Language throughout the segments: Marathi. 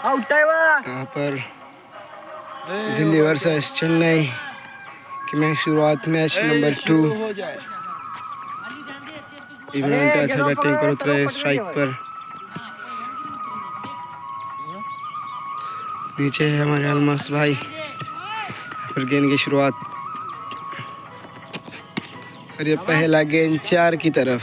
यहाँ पर दिल्ली वर्सेस चेन्नई की मैच शुरुआत मैच नंबर 2। इमरान चाचा बैटिंग पर उतरे स्ट्राइक पर। नीचे है हमारे अलमास भाई। फिर गेंद की शुरुआत और ये पहला गेंद 4 की तरफ।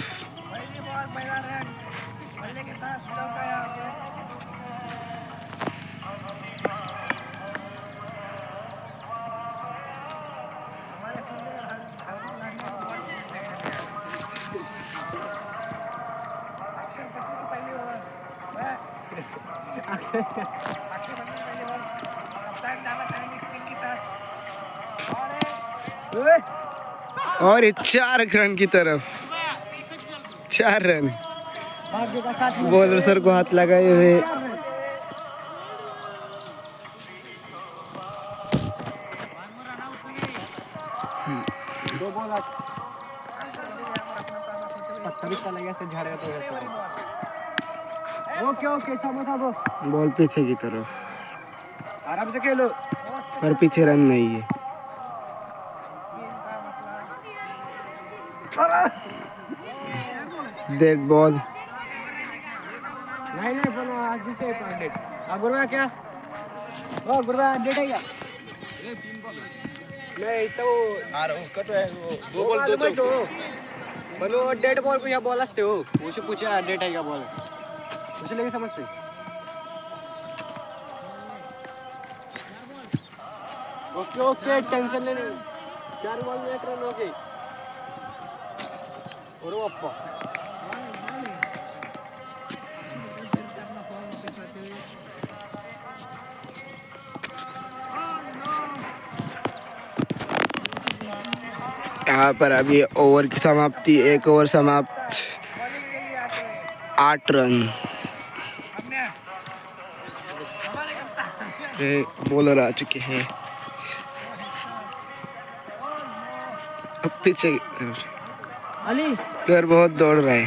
और ये 4 रन की तरफ, 4 रन। बॉलर सर को हाथ लगाए हुए। बॉल पीछे की तरफ, आराम से खेलो, पर पीछे रन नहीं है। Dead ball. नहीं आज से गुरुवा क्या गुरुवा डेट है क्या? नहीं तो कट है वो 2 बॉल 2 बनो डेड बॉल को या बॉल असते हो उसे पूछा डेट है क्या बॉल उसे लेके समझते। ओके टेंशन लेने 4 बॉल में 1 रन हो गई। और वो अप्पा यहाँ पर अभी ओवर की समाप्ति, 1 ओवर समाप्त, 8 रन। बॉलर आ चुके हैं। अब पीछे प्लेयर बहुत दौड़ रहा है,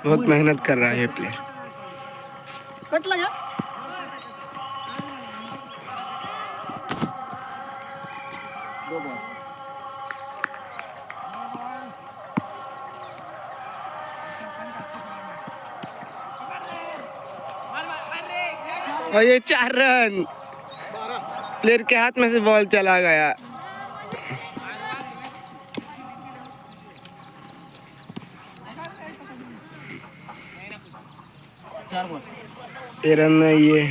बहुत मेहनत कर रहा है प्लेयर। कट लगा और ये 4 रन। प्लेयर के हाथ में से बॉल चला गया। ये रन नहीं है।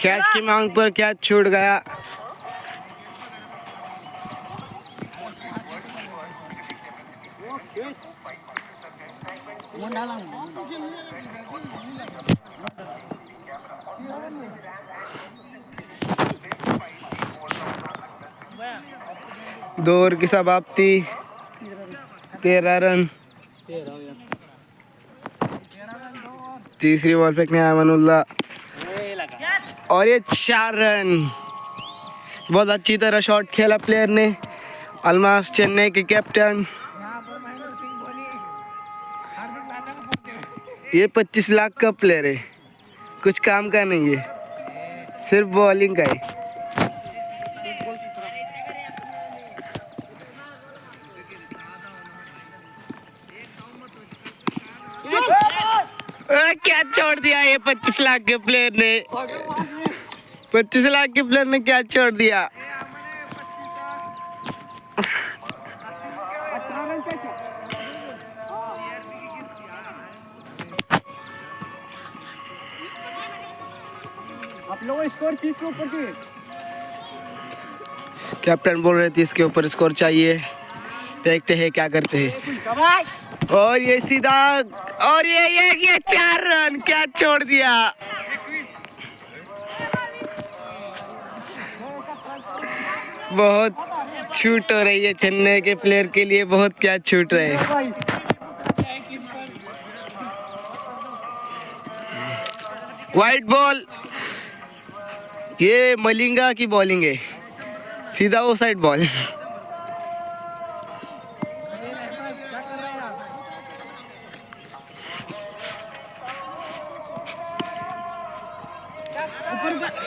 कैच की मांग पर कैच छूट गया। दो ओवर की समाप्ति, 13 रन। तीसरी बॉल फेंकने आया मनुल्ला और ये 4 रन। बहुत अच्छी तरह शॉट खेला प्लेयर ने। अलमास चेन्नई के कैप्टन। ये 25 लाख का प्लेयर है, कुछ काम का नहीं है, सिर्फ बॉलिंग का है। क्या छोड़ दिया ये 25 लाख के प्लेयर ने। 25 लाख के प्लेयर ने क्या छोड़ दिया। आप लोगों स्कोर 30 के ऊपर चाहिए। कैप्टन बोल रहे 30 के ऊपर स्कोर चाहिए। देखते हैं क्या करते हैं। और ये सीधा और ये 4 रन क्या छोड़ दिया। बहुत छूट हो रही है चेन्नई के प्लेयर के लिए, बहुत क्या छूट रहे हैं। वाइट बॉल ये मलिंगा की बॉलिंग है, सीधा वो साइड बॉल।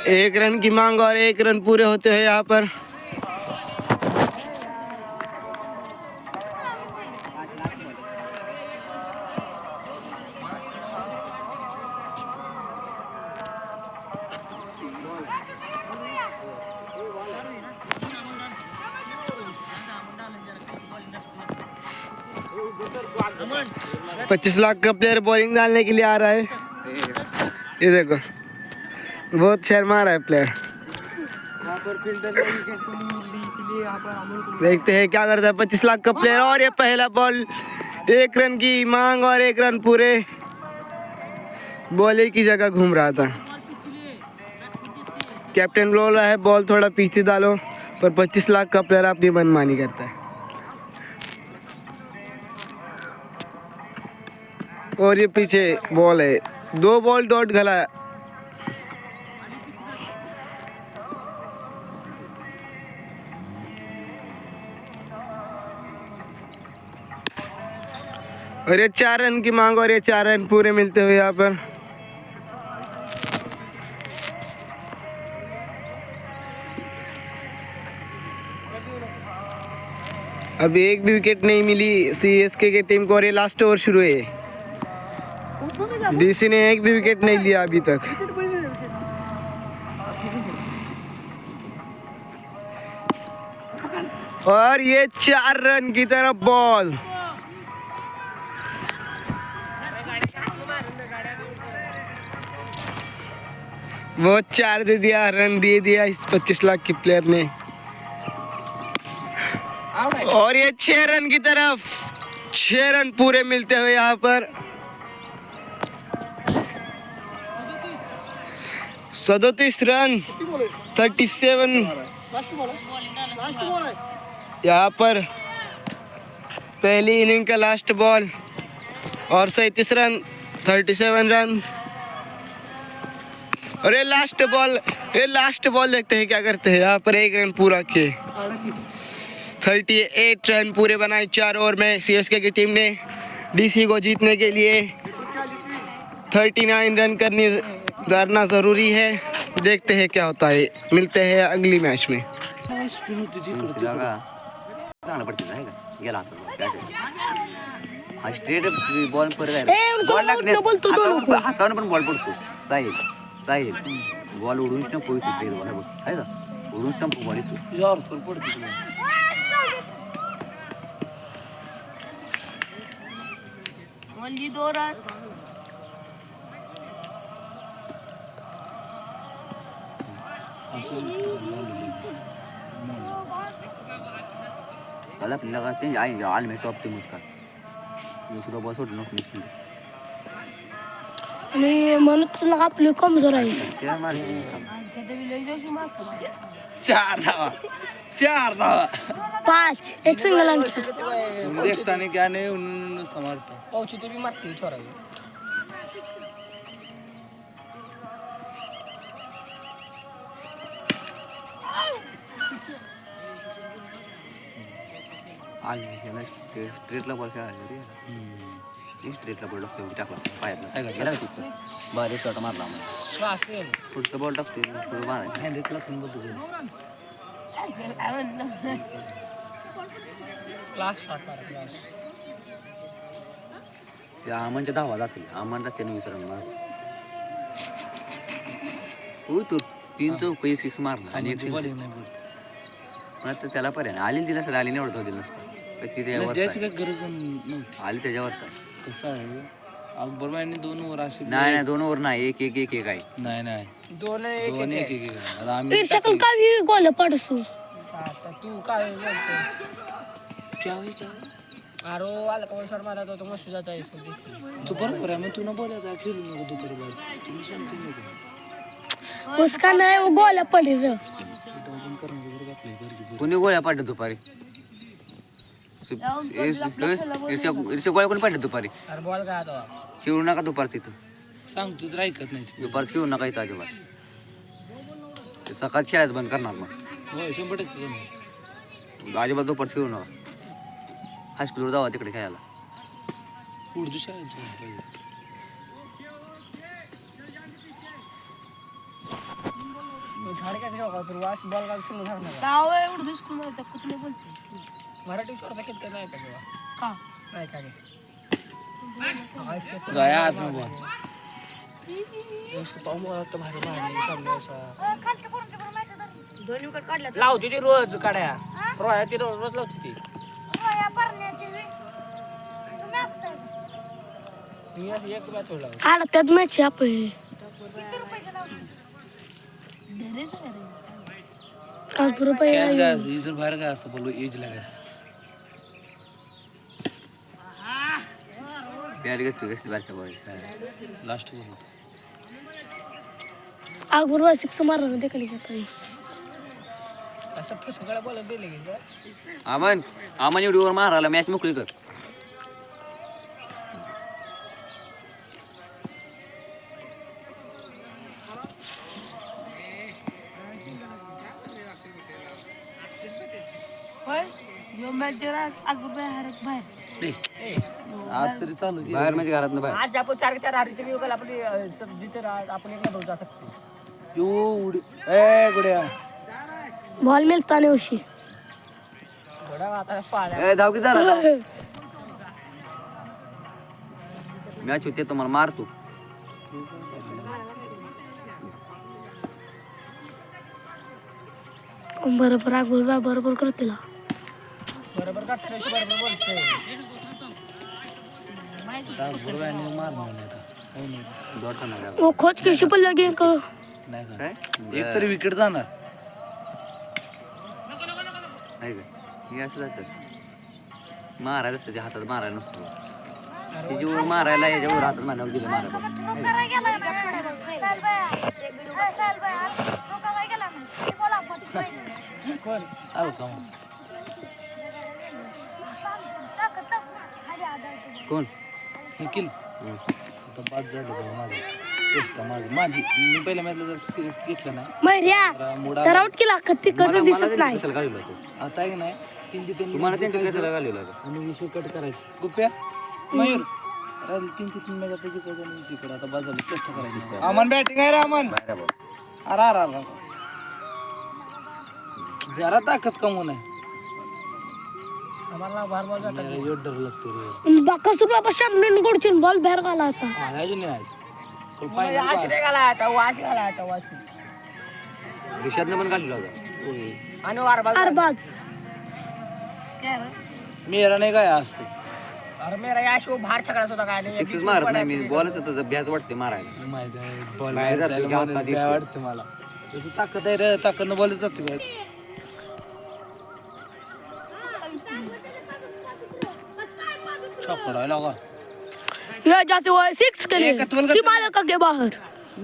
एक रन की मांग और 1 रन पूरे होते हैं यहाँ पर। $25 लाख का प्लेयर बॉलिंग डालने के लिए आ रहा है। ये देखो, बहुत शर्मा रहा है प्लेयर। देखते हैं क्या करता है 25 लाख का प्लेयर। और ये पहला बॉल, 1 रन की मांग और 1 रन पूरे। बॉल एक ही जगह घूम रहा था। कैप्टन बोल रहा है बॉल थोड़ा पीछे डालो, पर 25 लाख का प्लेयर अपनी मनमानी करता है। और ये पीछे बॉल है, 2 बॉल डॉट गला है। और ये 4 रन की मांग और ये 4 रन पूरे मिलते हुए यहाँ पर। अभी एक भी विकेट नहीं मिली सीएसके की टीम को और ये लास्ट ओवर शुरू है। डीसी ने एक भी विकेट नहीं लिया अभी तक। और ये 4 रन की तरफ बॉल। वो 4 दे दिया, रन दे दिया इस 25 लाख के प्लेयर ने। और ये 6 रन की तरफ 6 रन पूरे मिलते हुए यहाँ पर। 37 रन 37 यहाँ पर पहली इनिंग का लास्ट बॉल। और 37 रन 37 रन। और ये लास्ट बॉल देखते हैं क्या करते हैं यहाँ पर। 1 रन पूरा किए, 38 रन पूरे बनाए 4 ओवर में सीएसके की टीम ने। डीसी को जीतने के लिए 39 रन करना ज़रूरी है। देखते हैं क्या होता है, मिलते हैं अगली मैच में। स्ट्रेट बॉल हातावर पण बॉल पडतो साहेब बॉल उडून स्टंप पोहोचतो आहे का, उडून स्टंप बॉल येतो। only 2 run. चला आपल्याला का ते आहे आल में टॉप टीम उसका ये सुद्धा बॉस होत नको आणि म्हणून तुला आपली कमजोर आहे। ते मार चार धावा 5 एक सिंगल अंक देखता नहीं क्या नहीं उन्होंने समझता पहुंची तो भी मारती छोरा आल में स्ट्रेटला बॉल खेळायला रे स्ट्रेटला बॉल टाकला पायातला गेला तिथं बारीक शॉट मारला मग पुढचा बॉल टाकते पुढे मारायचं हँड्रेडला सुन बोलतो क्लास शॉट मारा त्या आमनच्या धावा जातील आमनला त्याने विसरून मार तू 3 चौक 1 6 मारला आणि 1 बॉलिंग नाही बोल आता त्याला पर्याय आली दिला सर आली नाही एवढं दिलं नसतं द्यायची काही गरज नव्हती आली त्याच्यावरचा कसं आहे अकबर भाईने 2 ओव्हर असे नाही 2 ओव्हर नाही 1-1 आहे नाही 2-1 आता आम्ही ईर्षकल का भी गोल पडसू आता तू काय क्या आरो आला का शॉट मारला तो मस्त जाता है तू बरोबर आहे मग तू ना बोलायचा खेळू नको तू बरोबर तुम्ही शांती नको उसका नाही वो गोल पडे रे कोणी गोळ्या पाडत दुपारी ईर्ष्या गोळ्या कोणी पाडत दुपारी अरे बॉल काय आता खेळू नका दुपारचं इथं सांग तू तर ऐकत नाही दुपारचं खेळू नका इथं अजिबात ते सकाळ खेळायचं बंद करणार मग होय 100% अजिबात दुपार खेळू नका हायस्कूलवर जावा तिकडे खेळायला उर्दू शाळेत झाड काय ठेवा तर वाश बॉल का सुरू झाला गाव एवढं दिसतो ना कुठले बोलते मराठी सोडता किती नाही का तेव्हा का नाही का गाया आज मग पाहू मला तर भारी मारली सामने असा दोन विकेट काढल्या लावते ती रोज काड्या रोया ती रोज लावते ती मी अशी एक मॅच सोडला आला त्यात मॅच आपण ₹1 इधर बाहेर काय असतं बोलू एज लागायचं बॅट घेतो कसली बारक्या बॉल लास्ट आगुरवा 6 मारणार देखील काही असं सगळ्या बॉल दिले की आमन एवढी ओव्हर मारायला मॅच मोकळी कर आज तरी चालू बाहेर म्हणजे घरात बाहेर आज आपण 4 हारीचे विकल आपली जिथे आपण एक नंबर जाऊ शकतो एवढी ए गुड्या बॉल मिळता नाही उशी थोडा आता पाळ्या धाव किती झाला मॅच होते तुम्हाला मारतो बरोबर आगुरवा बरोबर करतील बरोबर काढते बरोबर बोलते वो खोच के शिपल लगे करो एक तरी विकेट जाणार नाही का हे असं जातं मारायला असतं त्या हातात मारायला नसतो त्याच्यावर मारायला याच्यावर हातात मारायला दिलं मारायला कोण आलो का कोण निखिल आता बाद झालं बाबा माझं टेस्ट माझी मी पहिल्या मॅचला जर सिरियस घेतलं ना मैर्या मुडा तर आउट केला कधी कसं दिसत नाही कशाला घालवलं होतं आता आहे नाही 3-3 तुम्हाला त्यांच्या कशाला घालवलं होतं आणि विषय कट करायचे गुप्या मयूर 3-3 मॅच आता जिंकायचं आणि विषय कट आता बाद झालं टेस्ट करायची अमन बॅटिंग आहे रे अमन बाहेर बॉल अरे जरा ताकद कमवून आहे आम्हाला बाहेर बॉल जातात डर लागतो रे बाका सुरू आपण मेन गोडचून बॉल बाहेर घाला आता अजून नाही रिषादनं पण काढलेला होता आणि अरबाज मेरा नाही काय असतो अरे मेरा याश बाहेर छकडाच होता काय नाही सिक्सेस मारत नाही मी बॉलच होतं भ्याच वाटते मारायला माहिती आहे बॉल बाहेर जातो की हातात काय वाटतं मला तसं ताकद आहे रे ताकदनं बॉलच जाते बाहेर छकडायला का ये जाते हुए 6 के लिए एक टोल का- सीमा लगा के बाहर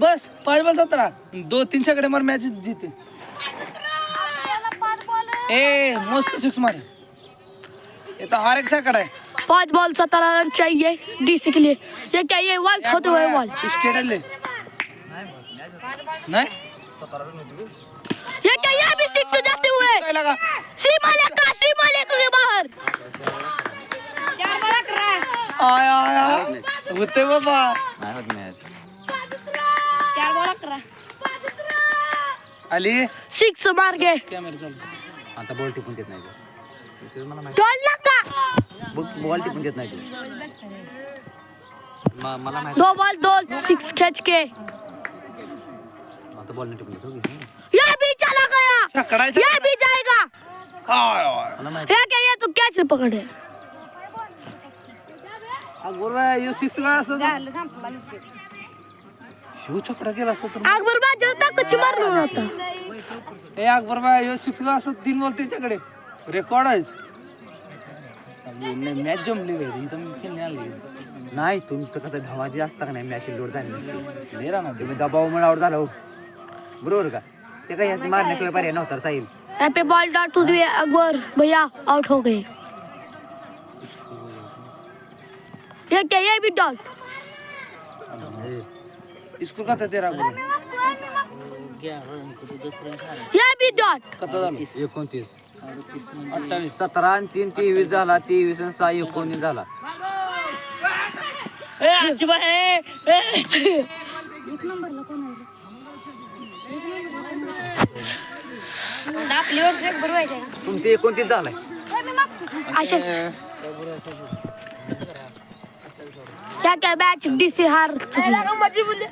बस 5 बॉल 17 2-3 छकडे मार मॅच जीते ए मस्त 6 मारे ये तो हर एक छकड़ा है 5 बॉल 17 रन चाहिए डीसी के लिए ये क्या ये वाइट होते हुए बॉल स्टेट ले नहीं ये क्या ये भी 6 जाते हुए काय लगा सीमा लगा के बाहर आया आया होते बाबा नाही होत मॅच अली 6 मार गए कॅमेरा चालू आता बॉल टिपून देत नाही तो. मला माहिती टोल लगा बॉल टिपून देत नाही तो. मला माहिती 2 बॉल 2 6 खींच के आता बॉल नाही टिपून देत हो की. ये भी चला गया छकडा ये भी जाएगा मला माहिती ये क्या ये तो कैच पकड़े गोरवा यो 6 ला असं शिव छकडा केला असं तर अकबर बाजू तक कुछ मारना होता ए अकबर भाई यो 6 ला असं 3 बॉल त्याच्याकडे रेकॉर्ड आहे मॅच जमली रे इथं मी खेळणे आले नाही तुमचं कसं धावाजी असता का नाही मॅच लोड झाली लेरा ना तुम्ही दबाव मला आउट झाला हो बरोबर का ते काही मारण्याशिवाय पर्याय नव्हता साहिल पे बॉल डॉट टू दिए अकबर भैया आउट हो गए ये क्या ये भी डॉट स्कूल का था तेरा गुरु या बी डॉट. कसा झाला 29 28 17 आणि 3 23 झाला 23 आणि 6 19 झाला आपली वर्ष एक बरोबर आहे. तुमचे 29 झालाय अशाच या काय मॅच डीसी हार चुकली.